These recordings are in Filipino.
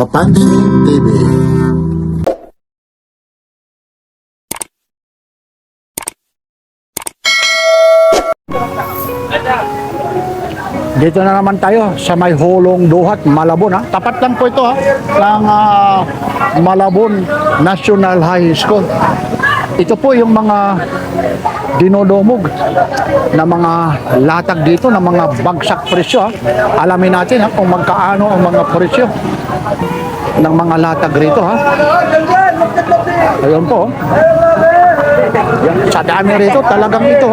Papansin TV. Dito na naman tayo sa may Hulong Duhat, Malabon. Tapat lang po ito ng Malabon National High School. Ito po yung mga dinodumog na mga latag dito, na mga bagsak presyo. Alamin natin kung magkaano ang mga presyo ng mga latag rito. Ayun po. Sa dami rito, talagang ito.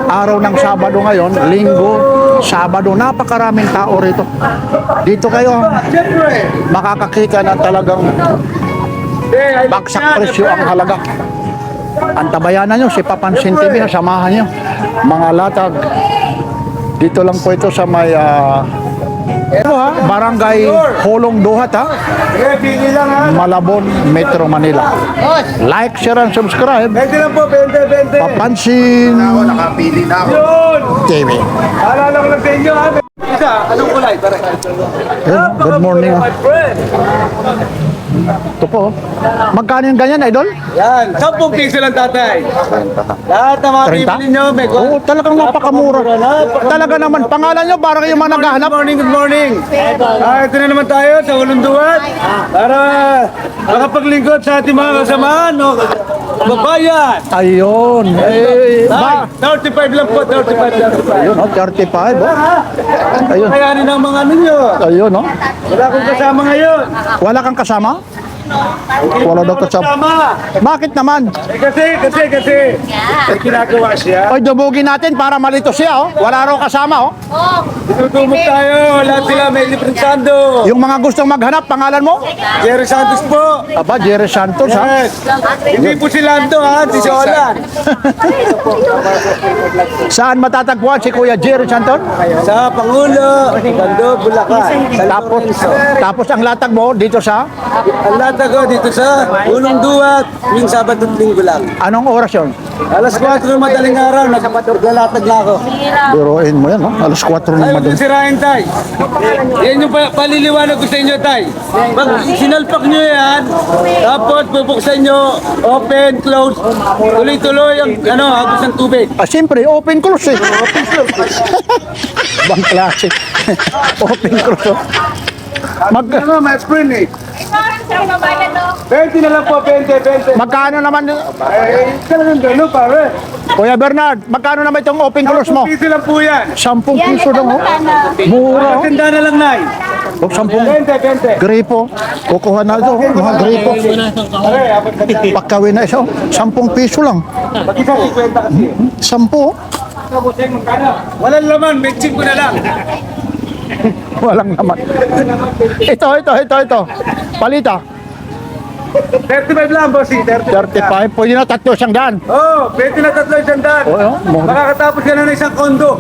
Araw ng Sabado ngayon, Linggo, Sabado, napakaraming tao rito. Dito kayo makakakita na talagang bagsak presyo ang halaga. Antabayanan nyo si Papansin TV, samahan nyo mga latag. Dito lang po ito sa may Barangay Hulong Duhat, Malabon, Metro Manila. Like, share, and subscribe. Papansin TV. Alala ko lang sa inyo, ha? Isa, anong kulay? Good morning. Ito po. Magkano yung ganyan, idol? Yan, 10 piso lang tatay. Lahat ng mga 30? bibili nyo, may Oo, talagang napakamura. Talaga naman, pangalan nyo, parang yung mga naghahanap. Good morning. Ito na naman tayo sa Hulong Duhat para makapaglingkod sa ating mga kasamahan, no? Babayan. Ayun. Eh, ba? 35 lang po, 35 lang. Ayun, 35. Ayun. Kayanin ang mga ano nyo. Ayun, Wala akong kasama ngayon. Wala kang kasama? Wala daw kasama. Bakit naman? Kasi. May ginagawa siya. Ay, dubugin natin para malito siya, Wala raw kasama, Tutumog tayo. Lahat sila may libreng sando. Yung mga gustong maghanap, pangalan mo? Jerry Santos po. Aba, Jerry Santos, Yes. Hindi po si Lando, ha? Si Olan. Saan matatagpuan si Kuya Jerry Santos? Sa Pangulo, Bando, Bulacan. Tapos ang latag mo dito sa Ang lata ko dito sa Hulong Duhat, yung Sabado at Linggo lang. anong oras yun? Alas 4 ng madaling araw, naglalatag na ako. Biruin mo yan, Alas 4 ng Ayaw madaling. ko sirahin, Tay. Yan yung paliliwanag ko sa inyo, Tay. Pag sinalpak nyo yan, tapos bubuksan nyo, open, close, tuloy-tuloy ang hagos ng tubig. Siyempre, open close Bang klase. Open close, Ano, may sprint eh. 20 na lang po, 20. Magkano naman, Talagang gano'n, pare. Kuya Bernard, magkano naman itong open close mo? 10 piso lang po yan. 10 piso lang, Mura, Tinda na lang, Nay. 10 20. gripo. Kukuha na ito, mga gripo. Pare, apat na tayo. Pagkawin na isa, 10 piso lang. Mag-isa 50 kasi. 10. Walang laman, mixing ko na lang. Walang naman. Ito. Palita. 35 lang, bossing. 35. Pwede na 300. Oh, 20 na 300. Oo, mura. Makakatapos ka na ng isang kondo.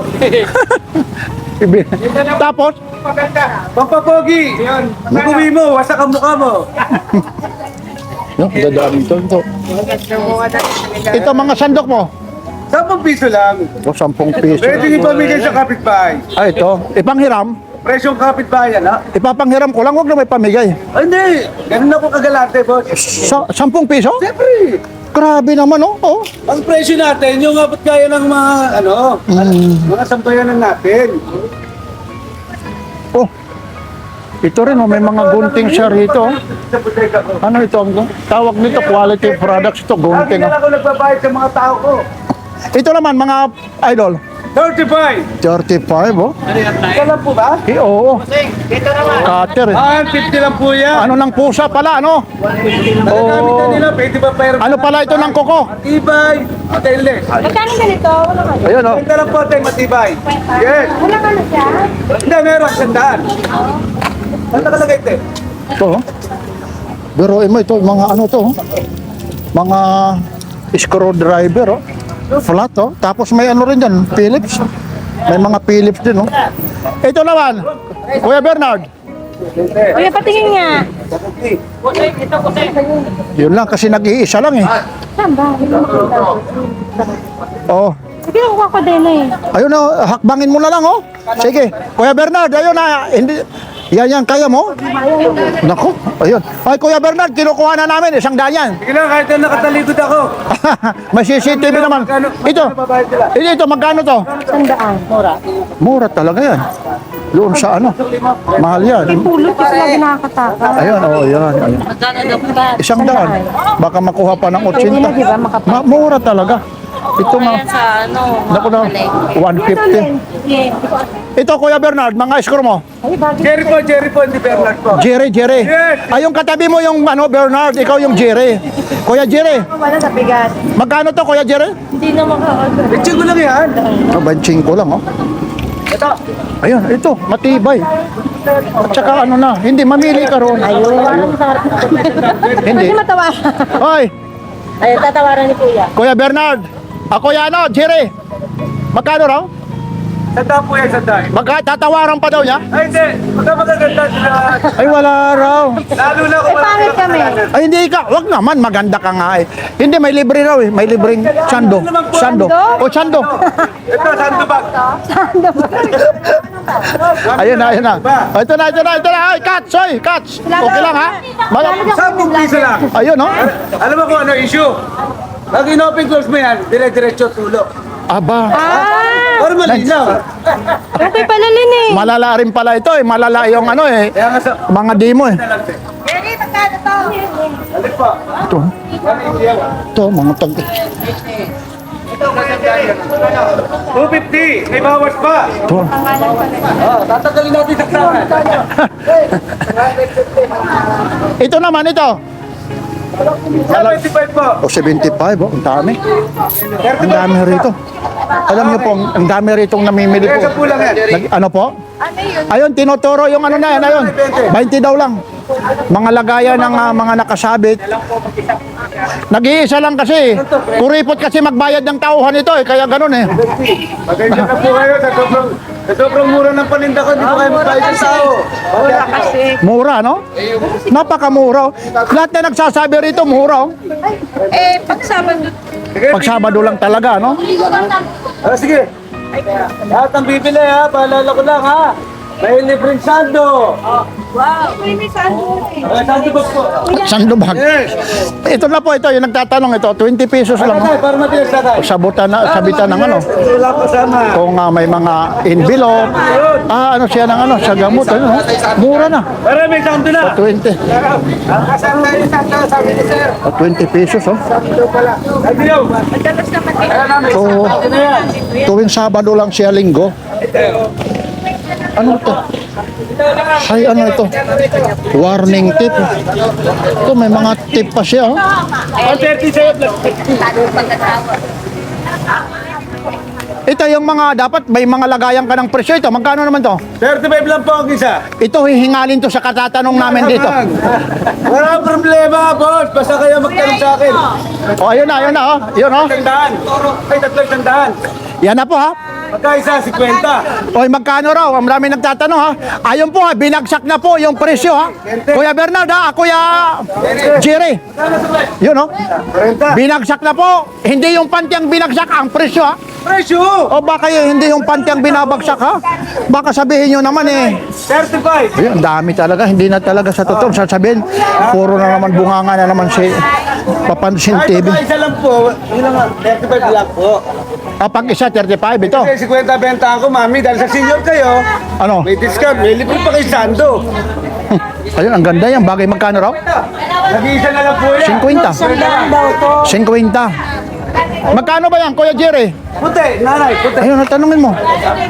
Tapos, Pampapogi. Mag-uwi mo, wasak ang mukha mo. yung dadami ito. Ito mga sandok mo. 10 piso lang. O, 10 piso. Pwede nyo pamigay sa kapitbahay. Ito. Ipanghiram. Presyong kapitbahay, ha? Ipapanghiram ko lang, huwag na may pamigay. Ay, hindi. Ganun ako kagalante, boss. 10 piso? Siyempre. Grabe naman, Ang presyo natin, yung abot kaya ng mga, mga sambayanan natin. Oh. Ito rin, may mga gunting siya rito. Sa bodega ko. Ano ito? Tawag nito, quality products ito, gunting. Lagi na ako nagbabayad sa mga tao ko. Ito naman, mga idol. 35. 35, Ika lang po ba? Oo. Cutter. 50 lang po yan. Ano ng pusa pala, ano? Nagagamit na nila, pwede ba pero Ano pala ito ng koko? matibay, stainless. Magkano ganito? Wala ka. Ayun, Ganda lang po tayo matibay. Yes. Wala ka na siya? Hindi, meron, sandaan. Ano nakalagay ito? Ito, biruin mo ito, mga ano to, mga screwdriver, flat, Tapos may ano rin dyan, Phillips. May mga Phillips din, Ito naman, Kuya Bernard. Kuya, patingin nga. Yun lang, kasi nag-iisa lang, Saan ba? Hindi ko makita. Oh. Sige, kuha ko din eh. Ayun na, hakbangin mo na lang, Sige, Kuya Bernard, ayun na, hindi, Yan, kaya mo? Nako, ayun. Ay, Kuya Bernard, kinukuha na namin, 100 yan. Sige lang, kahit na nakatalikod ako. May CCTV naman. Ito, magkano to? Sandaan. Mura. Mura talaga yan. Doon sa ano, mahal yan. Pulot kasi lagi nakakataka. Ayun, yan. 100. Baka makuha pa ng 80. Pwede na, di ba, makapal? Mura talaga. Ito nga, Sa ano, naku na, 150. Ito, Kuya Bernard, mga score mo. Ay, bagay. Jerry po, hindi Bernard po. Jerry. Yes. Ay, yung katabi mo yung ano, Bernard, ikaw yung Jerry. Kuya Jerry, Wala sa bigas. magkano to, Kuya Jerry? hindi na maka-order. Picture ko lang yan. Banching ko lang, oh. Ito. Ayun, ito, matibay. At saka ano na, hindi, mamili ka ron. Hindi. Hindi matawa. Hoy, Ay, tatawaran ni Kuya. Kuya Bernard. Kuya ano, Jerry. Magkano raw? Sandaan po yan, sandaan. Tatawaran pa daw niya? Ay, hindi. Magaganda sila. Ay, wala raw. Lalo na kung Pangit kami. Ay, hindi ka. Wag naman, maganda ka nga eh. Hindi, may libre raw eh. May libreng sando. Sando. O, sando. Ito, sandubag. Ayun na. Ito na. Ay, catch, catch. Okay lang ha? 10 piso lang. Ayun, no? Alam mo kung ano issue? Pag in-open close mo yan, dire-diretso tulo. Aba. Para malinaw. Okay pala, Lin eh. Malala rin pala ito eh. Malala yung ano eh. Kaya nga sa... Mga demo eh. Alin po? Ito. Ito, mga tag... 250. May bawas pa. Ito. Tatagalin natin sa klaran. Ito naman, ito. 75 po. O, 75. Oh, ang dami. Ang dami rito. Alam niyo po, ang dami rito namimili po. Kaya sa pulang yan. Ano po? Ayun, tinuturo yung ano na yan. Ayun, 20 daw lang. Mga lagayan ng mga nakasabit. Nag-iisa lang kasi. Kuripot kasi magbayad ng tauhan ito eh. Kaya ganun eh. Pagkain na po kayo sa sobrang mura ng paninda ko. Hindi ko kayo magbayad sa tao. Wala kasi. Mura, no? Napakamura. Lahat na nagsasabi rito, mura. Oh. Eh, pag Sabado, Pag Sabado lang talaga, no? Sige. Lahat ang bibili ha. Paalala ko lang ha. May libreng sando. wow, may sando. Sando box po. Sandubag. Yes. Ito na po, ito, yung nagtatanong ito, 20 pesos lang. Tatay, Oh. para matigas tatay. Sabitan ng ano. Wala pa sama. Kung may mga envelope. Ano siya ng ano, sa gamot. Ano, oh. Mura na. Para may sando na. 20. Kasama tayo sa sando, sabi ni sir. 20 pesos, oh. Sando pala. Adiyo. So, tuwing Sabado lang siya linggo. Ano to? Ay, ano ito? Warning tip. Ito, may mga tip pa siya, oh. 130 sa'yo. Ito yung mga, dapat may mga lagayan ka ng presyo ito. Magkano naman to? 35 lang po ang isa. Ito, hihingalin to sa katatanong namin dito. Wala problema, boss. Basta kayo magtanong sa akin. Oh, ayun na, oh. Yun, oh. Tandaan. Ay, 300. Yan na po, ha. Magkaisa, 50. Oy, magkano raw? Ang marami nagtatanong, ha. Ayun po, ha. Binagsak na po yung presyo, ha. Kuya Bernard, ha. Kuya Jerry. Yun, oh. 40. Binagsak na po. Hindi yung pantyang binagsak, ang presyo, ha. Presyo! O baka hindi yung pantyang binabagsak, ha. Baka sabihin nyo naman, eh. 35. Ayun, ang dami talaga. Hindi na talaga sa totoo. Sasabihin, puro na naman bunganga na naman si Papansin Ay, TV. magkaisa lang po. Yun lang, 35 lang po. Pag isa, 35 ito. Kasi 50 benta ako, mami. Dahil sa senior kayo, Ano? may discount. May libre pa kay Sando. Ayun, ang ganda yan. Bagay magkano raw? Nag-iisa na lang po yan. 50. 50. Magkano ba yan, Kuya Jerry? Puti, nanay, puti. Ayun, natanungin mo.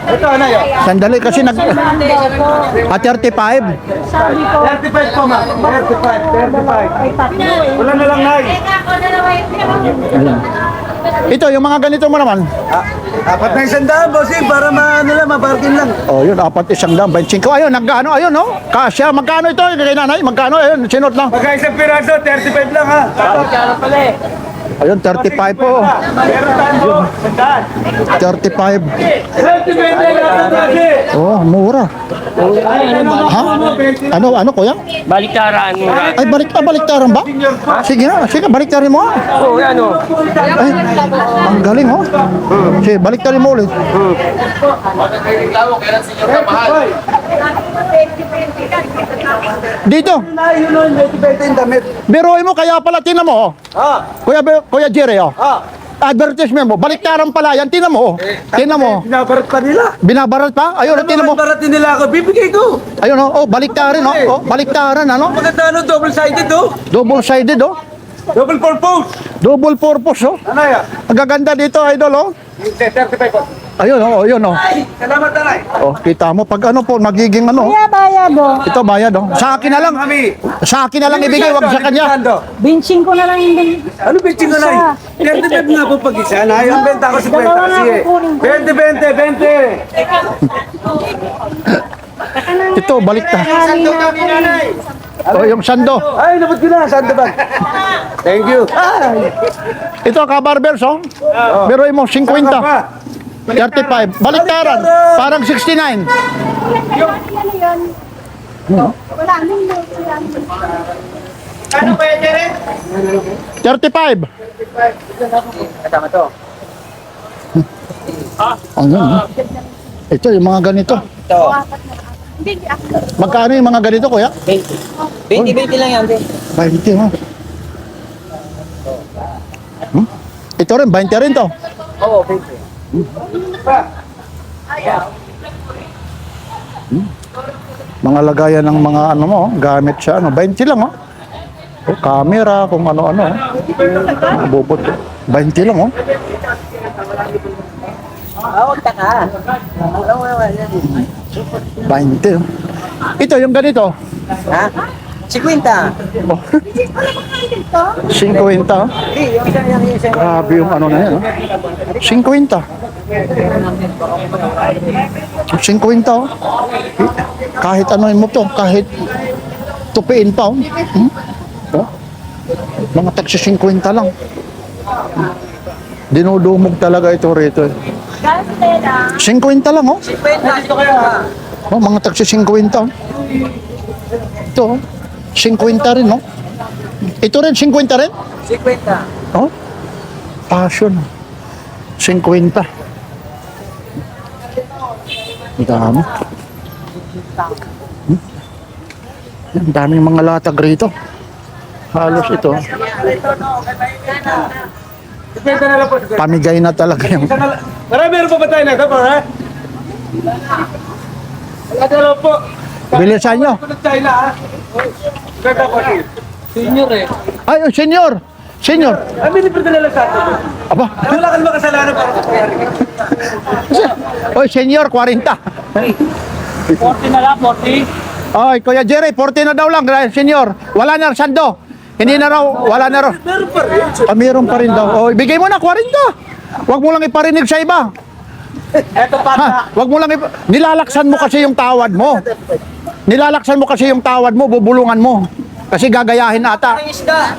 Ito, anay. Sandali kasi 35. 35 po, ma. 35. Wala na lang, nay. Ito, yung mga ganito mo naman. Apat na isang daan, bossing, para maparking lang. Oh, yun, 4 100, 25. Ayun, nagkano, ayun, no? Kasya, magkano ito? Kay nanay, magkano? Ayun, sinot lang. Magkaisang piraso, 35 lang, ha. Ayun, 35 po. Meron tayo po, sandaan. 35. 35 na lang, kasi. Oh, mura. Ha? Ano, kuya? Baliktaran mo. Ay, baliktaran ba? Sige na, sige, baliktarin mo. Oo, ano? Ay, ang galing, oh. Sige, baliktarin mo ulit. Dito. Yun o, may benta yung damit. Biruin mo, kaya pala, tinan mo, oh. Kuya Jerry, oh. Advertisement mo, baliktaran pala yan, tinan mo, oh. Tinan mo. Binabarat pa nila. Binabarat pa? Ayun, tinan mo. Baratin nila ako, bibigay ko. Ayun, oh, baliktarin, oh. Oh, baliktaran, ano? Maganda ano, double-sided oh. Double-sided, oh. Double purpose. Double purpose, oh. Ano yan? Ang gaganda dito, idol, oh. 35 po. Ayun, oh, ayun, oh. Salamat nanay. Oh, kita mo, pag ano po, magiging ano. Kaya bayad o. Ito, bayad, oh. Sa akin na lang. Mami. Sa akin na lang ibigay, wag sa kanya. Benching ko na lang yung Ano bitching ko na eh? 35 nga po pag-isa na. Yung benta ko 50 Dalawa na kasi eh. kukunin ko. 20. Ito, balikta. Sando kami nanay. Oh, yung sando. Ay, napot ko na. Sando ba? Thank you. Ito, kabarbers, oh. Biruin mo, 50. 35. Baliktaran. Parang 69. Wala nang 35. Kasama to. Ang yun, oh. Ito, yung mga ganito. Magkano yung mga ganito, kuya? 20 lang yan, 20, oh. Ito rin, 20 rin to. Oo, 20. Mga lagayan ng mga ano mo, gamit siya, ano, 20 lang, oh. Oh, camera, kung ano-ano, oh. Bubot, oh. 20 lang, oh. Huwag ka ka. 20, oh. Ito, yung ganito. Ha? 50. Oh. 50, oh. Yung isa. Grabe yung ano na yan, oh. 50. 50, oh. Kahit ano mo to, kahit tupiin pa, oh. Oh. Mga tagsi 50 lang. Dinudumog talaga ito rito, eh. 50 lang, oh. 50. Ito kayo ha. Oh, mga tagsi 50, oh. Ito, oh. 50 rin, no? Ito rin, 50 rin? 50. Oh, passion. 50. Ang dami. Ang daming mga latag rito. Halos ito. Benta na lang po. Pamigay na talaga yung... Marami meron pa ba tayo na ito, ha? Ano lang po? Bilisan nyo. China, ha? Benta po. Senior eh. Ay, oh, senyor. Senyor. Ay, binibir na lang sa atin. Aba. Wala ka naman kasalanan para sa kayari. Oy, senyor, 40. 40 na lang, 40. Oy, Kuya Jerry, 40 na daw lang, senyor. Wala na, sando. Hindi na raw, wala na raw. Meron pa rin. Ah, meron pa rin daw. Oh, ibigay mo na 40. Huwag mo lang iparinig sa iba. Eto pa. Ha, wag mo lang nilalaksan mo kasi yung tawad mo. Nilalaksan mo kasi yung tawad mo, bubulungan mo. Kasi gagayahin ata. Ang isda.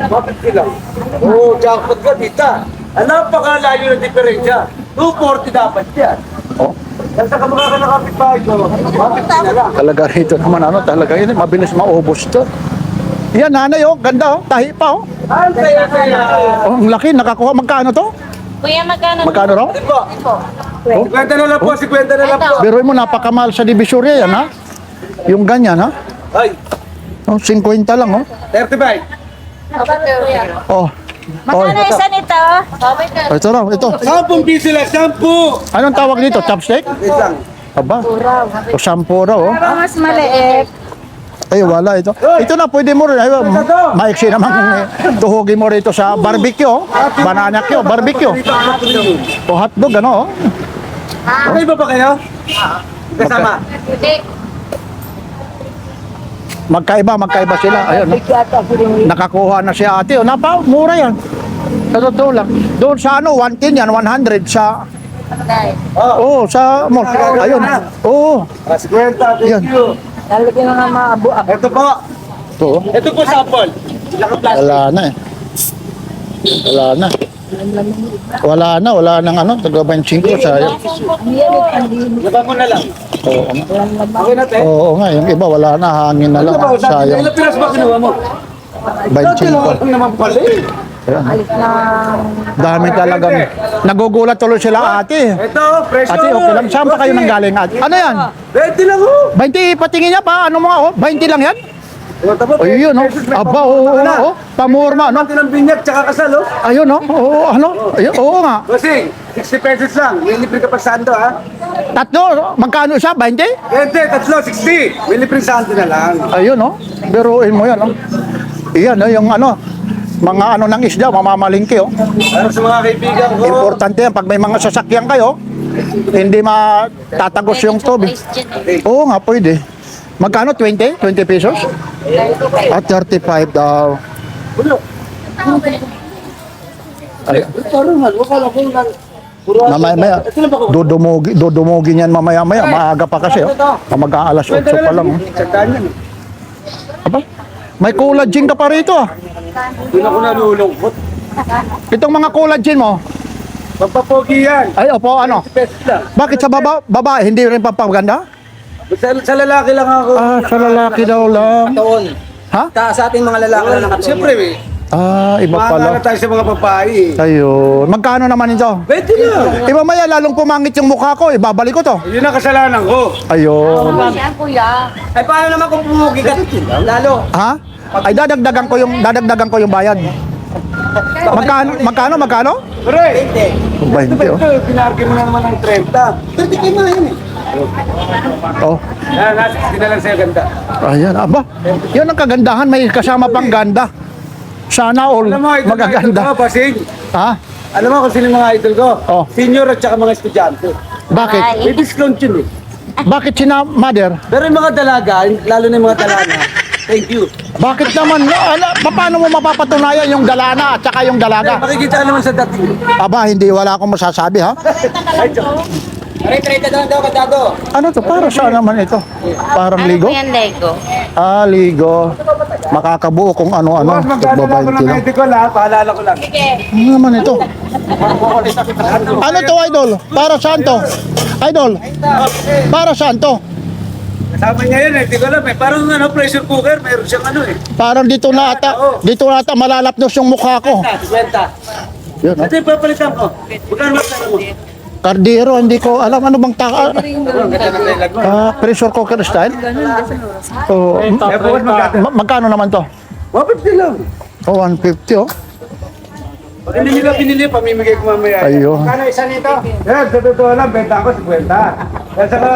Bakit sila? Oo, jackpot ka, tita. Ang napakalayo ng diferensya. 240 dapat yan. Oh, Kasi sa kamukha ka nakapit bahay ko, bakit sila lang? talaga rito naman ano, talaga yun, mabilis maubos to. Yan, nanay, oh, ganda, oh, tahi pa, oh. Ang saya-saya. Oh, ang laki, nakakuha. Magkano to? Kuya, magkano? Magkano raw? Ito po. 50 na lang po, 50 na lang po. Biruin mo, napakamahal sa Divisoria yan, ha? Yung ganyan, ha? Ay, Oh, 50 lang, oh. 35. Oh. Oh, Magkano isa nito? ito raw, ito. 10 piso lang, 10. Anong tawag dito? Chopstick? Wait lang. Aba. O, 10 raw, oh. Mas maliit. Ay, wala ito. Ito na, pwede mo rin. Ay, maiksi naman tuhugin mo rito sa barbecue, oh. Banana Q, barbecue. O hotdog, ano, oh. Okay ba kayo? Kasama. Magkaiba sila. Ayun, oh. Nakakuha na si ate, oh. Mura yan. Sa totoo lang. Doon sa ano, 110 yan, 100 sa... Oo, sa mall. Ayun. Oo. 50, thank Yan. you. Lalagyan na nga maabo. Ito po. Ito, oh. Ito po sample. Wala na eh. Wala nang ano, taga 25 sayang. Laban mo na lang. Oo, Okay na, te. oo nga, yung iba wala na, hangin na lang, Ano ba? sayang. Ilang piras ba kinuha mo? 25. Lang naman pala eh. Alis ng... Dami talagang. Nagugulat tuloy sila ate. Ito, presyo. Ate, okay lang. Saan pa kayo nanggaling ate? Ano yan? 20 lang ho. 20, patingin niya pa. Ano mga oh? 20 lang yan? O, tapos, Ayun oh. Aba, oo. Pamurma, no? Pati ng binyag, tsaka kasal, oh. Ayun oh. Oo, ano? Ayun, oo nga. Bossing, 60 pesos lang. May libre ka pa sando, ha? Tatlo, magkano siya? 20? Hindi, tatlo, 60. May libre sando na lang. Ayun oh. Biruin mo yan oh. Iyan oh, yung ano. Mga ano ng isda, mamamalingki oh. Ano sa mga kaibigan ko? Importante yan. Pag may mga sasakyan kayo, hindi matatagos yung tubig. Oo nga, pwede. Magkano? 20? 20 pesos? At 35 daw. Ay, Parang man, wakala ko lang. mamaya, dudumugin yan mamaya-maya. Maaga pa kasi, oh. Mag-aalas 8 pa lang, oh. Sandaan yan, eh. Aba, may collagen ka pa rito, ah. Doon ako nalulungkot. Itong mga collagen mo, Pampapogi yan. ay, opo, ano? 60 pesos lang. Bakit sa babae, hindi rin papaganda? Sa lalaki lang ako. Ah, sa lalaki daw lang. Taon. Ha? Sa ating mga lalaki na nakatuon. Siyempre, eh. Ah, iba Mahala pala. tayo sa mga babae. Ayun. Magkano naman ito? 20 lang. Eh, mamaya lalong pumangit yung mukha ko, ibabalik ko to. Yun ang kasalanan ko. Ayun. Ay, paano naman kung pumugi ka? Lalo. Ha? Ay, dadagdagan ko yung bayad. Magkano? Pre, 20, oh. ito, pinarkin mo na naman ng 30. 30 kayo na yun, eh. Oh. Yan, hindi na lang sa'yo ganda. Ayan, aba. Yun ang kagandahan, may kasama pang ganda. Sana all Alam mo, idol ko, magaganda. Basing. Ha? Alam mo kung sino yung mga idol ko? Oh. Senior at saka mga estudyante. Bakit? May discount yun, eh. Bakit sina mother? Pero yung mga dalaga, lalo na yung mga dalaga, thank you. Bakit naman? Paano mo mapapatunayan yung dalana at saka yung dalaga? Makikita ka naman sa dating. Aba, hindi, wala akong masasabi, ha? Aray, 30 daw kadado. Ano to? Para saan naman ito? Parang Ano ligo? po yan, Lego? Ah, ligo. Makakabuo kung ano-ano. Boss, magdadala ko ng Tigba 20 lang. ID ko lang, paalala ko lang. Ano naman ito? Ano to, idol? Para saan to? Idol, para saan to? Kasama niya yun, eh. Di ko alam, eh. Parang ano, pressure cooker, meron siyang ano, eh. Parang dito na ata malalapnos yung mukha ko. 50. Yun, ha? Ito yung papalitan ko. Magkano magkano mo? Kardero, hindi ko alam ano bang Ano, ganda ng dialogue mo. pressure cooker style. So, Eh, bukas magkano naman to? 150 lang. Oh, 150 oh. Pag hindi nila pinili, pamimigay ko mamaya. Ayun. Kano isa nito? Eh, sa totoo lang, benta ko 50. Kaya saka,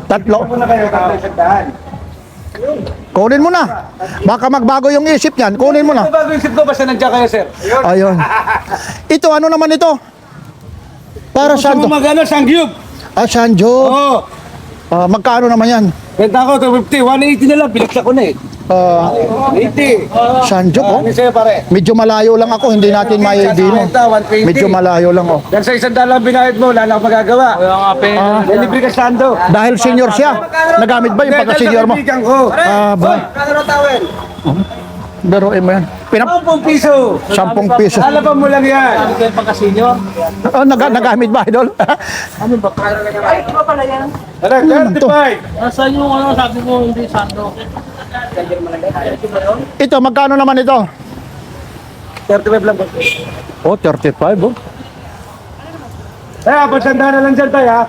Tatlo. muna kayo, tatlo sa daan. Kunin mo na. Baka magbago yung isip niyan. Kunin mo na. Ito bago isip ko, basta nandiyan kayo, sir. Yun. Ayun. Ito, ano naman ito? Para Gusto saan mo to? magano, sangyup? Ah, Sanjo. Oo. Magkano naman yan? Benta ko, 250. 180 na lang, pinagsa ko na eh. 80. Sanjo po. Ano sa'yo, pare? Medyo malayo lang ako, hindi natin maidino. 120. Medyo malayo lang oh. Yan sa isang dalang binayad mo, wala na akong magagawa. May libre ka sando. Dahil senior siya. Nagamit ba yung pagka-senior mo? Kaibigan ko. Ba? Kano raw tawel? Pero mo yan. 10 piso. 10 piso. Alaban mo lang yan. Oh, nagamit ba, idol? Ay, ito pa pala yan. Tara, Ano to? 35. Nasaan yung ano, sabi mo, hindi sando. Ito, magkano naman ito? 35 lang po. Oh, 35 oh. Eh, pasanda na lang dyan tayo ha.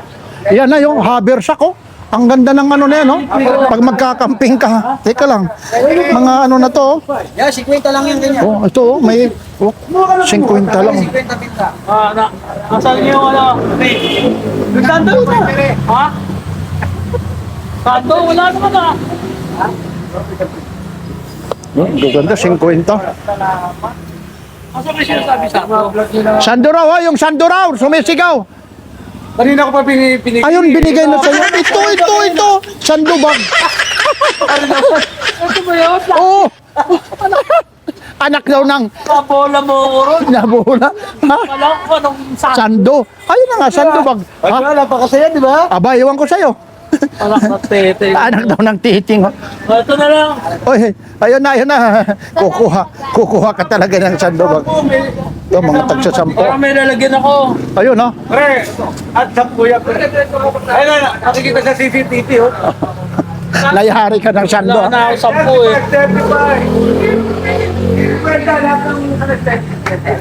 Yan na yung habersack oh. Ang ganda ng ano na yan, no? Pag magkakamping ka. Teka lang. Mga ano na to, oh. Yan, 50 lang yan ganyan. Oh, ito, oh, may 50 lang. 50 pinta. Nasaan yung ano? Yung sando na. Ha? Sando, wala naman ah. Oh, ganda, 50. Asa may sinasabi sa ako? Sando raw, oh, yung sando raw, sumisigaw. Kanina ko pa pinigil. Ayun, binigay na sa'yo. Ito. Sando bag. Ito ba yun? Oh. Anak daw ng Bola mo ron. nabula. Ha? Wala ko anong sando. Sando. Ayun na nga, sando bag. Ay, Ha? wala pa kasi yan, di ba? Aba, iwan ko sa'yo. Wala na tete. Anak daw ng titing. oh. Ito na lang. Oy, ayun na. Kukuha ka talaga ng sando bag. Ito, mga tagsasampo. Parang may lalagyan ako. Ayun, no? Pre, at sa kuya. Ay, na, nakikita sa CCTV, oh. Layari ka ng sando. Wala na ako 10 eh. 35. 50 lahat ng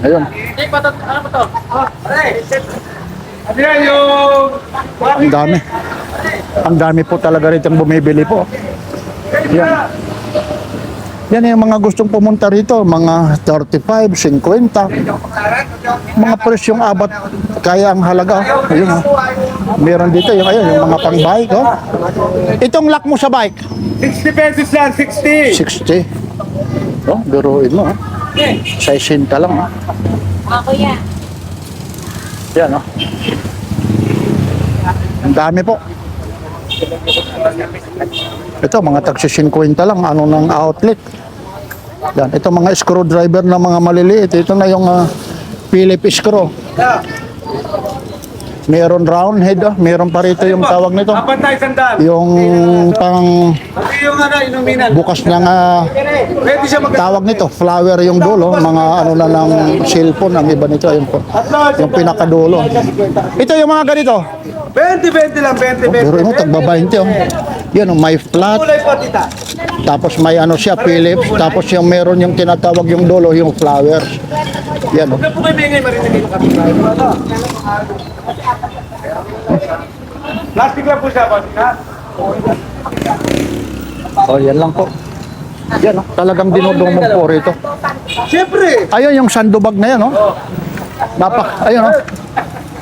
Ayun. Ano ba to? Ano yan yung... Ang dami. Ang dami po talaga rito bumibili po. Yan. Yan yung mga gustong pumunta rito, mga 35, 50. Mga presyong abot kaya ang halaga. Ayun, oh. Meron dito yung ayun, yung mga pang-bike, oh. Itong lock mo sa bike, 60 pesos lang, 60. 60. Oh, biruin mo, oh. 60 lang, oh. Ako yan. Yan, oh. Ang dami po. Ito, mga taxi 50 lang, ano ng outlet. Yan, ito mga screwdriver na mga maliliit. Ito na yung Phillips screw. Meron round head, oh. Meron pa rito yung tawag nito. Apat tayo sandal. Yung pang Pati yung inuminan. bukas ng Pwede siya mag... tawag nito, flower yung dulo, mga ano na ng cellphone ang iba nito, ayun po. Yung pinakadulo. Ito yung mga ganito. 20 lang, 20. Pero ino tagba 20 oh. Yan, oh, may flat, Kulay po, tita. tapos may ano siya Philips, tapos yung meron yung tinatawag yung dulo, yung flowers. Yan, oh. Huwag na po kayo bigay, marinig yung kami. Plastic lang po siya, boss. Ha? Oh, yan lang po. Yan, oh. Talagang dinudumog po rito. Siyempre. Ayun yung sandubag na yan, oh. Ayun, oh.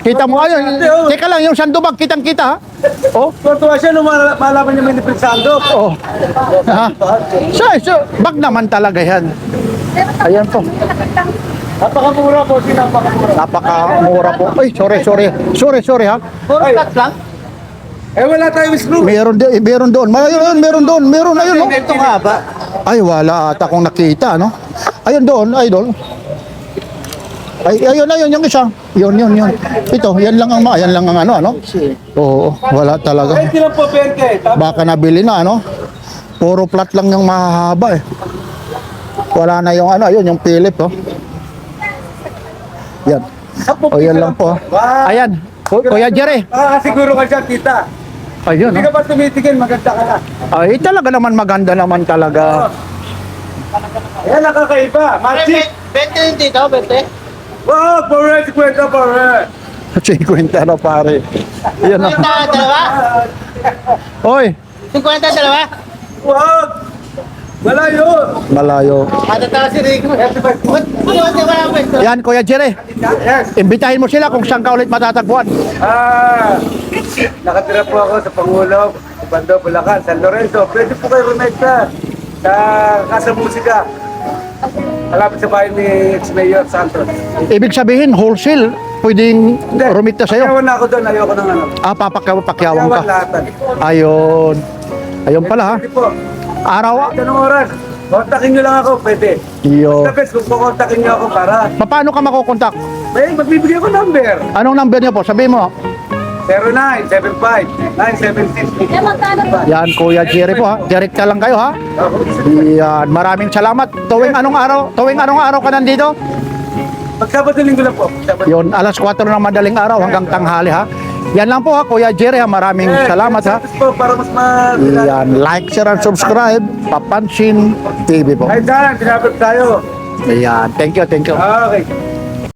Kita mo, ayun. Teka lang, yung sandubag, kitang-kita, ha? Oh, Tuwa siya nung malaman niya may niprisando. oh. Ha? So, bag naman talaga yan. Ayan po. Napakamura po, napakamura. Napakamura po. Ay, sorry, ha? Eh, wala tayong screw. Meron doon. Meron, ayun, no? Ito nga ba? Ay, wala ata akong nakita, no? Ayun doon, idol. Ay, ayun, yung isa. Yun. Ito, yan lang ang ano? Oo, wala talaga. 20 lang po, 20. Baka nabili na, ano? Puro plat lang yung mahahaba, eh. Wala na yung ano, ayun, yung Philip, oh. Yan. O, yan lang po. Ayan. Kuya Jerry. Siguro ka siya, tita. Ayun, Hindi no? ka ba tumitigil, maganda ka na. Ay, talaga naman maganda naman talaga. Ayan, nakakaiba. Magic. 20 yung dito, 20. Wow, pare, 50 pare. 50 na pare. Ayan na. Dalawa? Oy, 50 dalawa? Wag. Wala yun. malayo. Matatawa si Rico. Yan, Kuya Jerry. Yes. Imbitahin mo sila kung saan ka ulit matatagpuan. Nakatira po ako sa Pangulo, sa Bando, Bulacan, San Lorenzo. Pwede po kayo rumekta sa Casa Musika. Malapit sa bahay ni ex-mayor Santos. Ibig sabihin, wholesale, pwedeng rumikta sa'yo. Ayaw na ako doon, ayoko ng ano. Pakyawang ka. Ayawan lahatan. Ayun. Ayun pala, ha? Pwede po. Araw, Kahit anong oras, kontakin nyo lang ako, pwede. iyo. Tapos kung kukontakin nyo ako para, Paano ka makukontak? may magbibigay ko number. Anong number niyo po? Sabihin mo. 0975-976. Eh, magkano po? Yan, Kuya Jerry po, ha? Direkta lang kayo, ha? Yan, maraming salamat. Tuwing anong araw ka nandito? Magsabado linggo lang po. Sabado. Yon, alas 4 ng madaling araw hanggang tanghali, ha? Yan lang po, ha, Kuya Jerry, ha? Maraming salamat, ha? Tapos po, para mas makilala. Yan, like, share, and subscribe. Papansin TV po. Kahit saan, tinapit tayo. Ayan, thank you. Okay.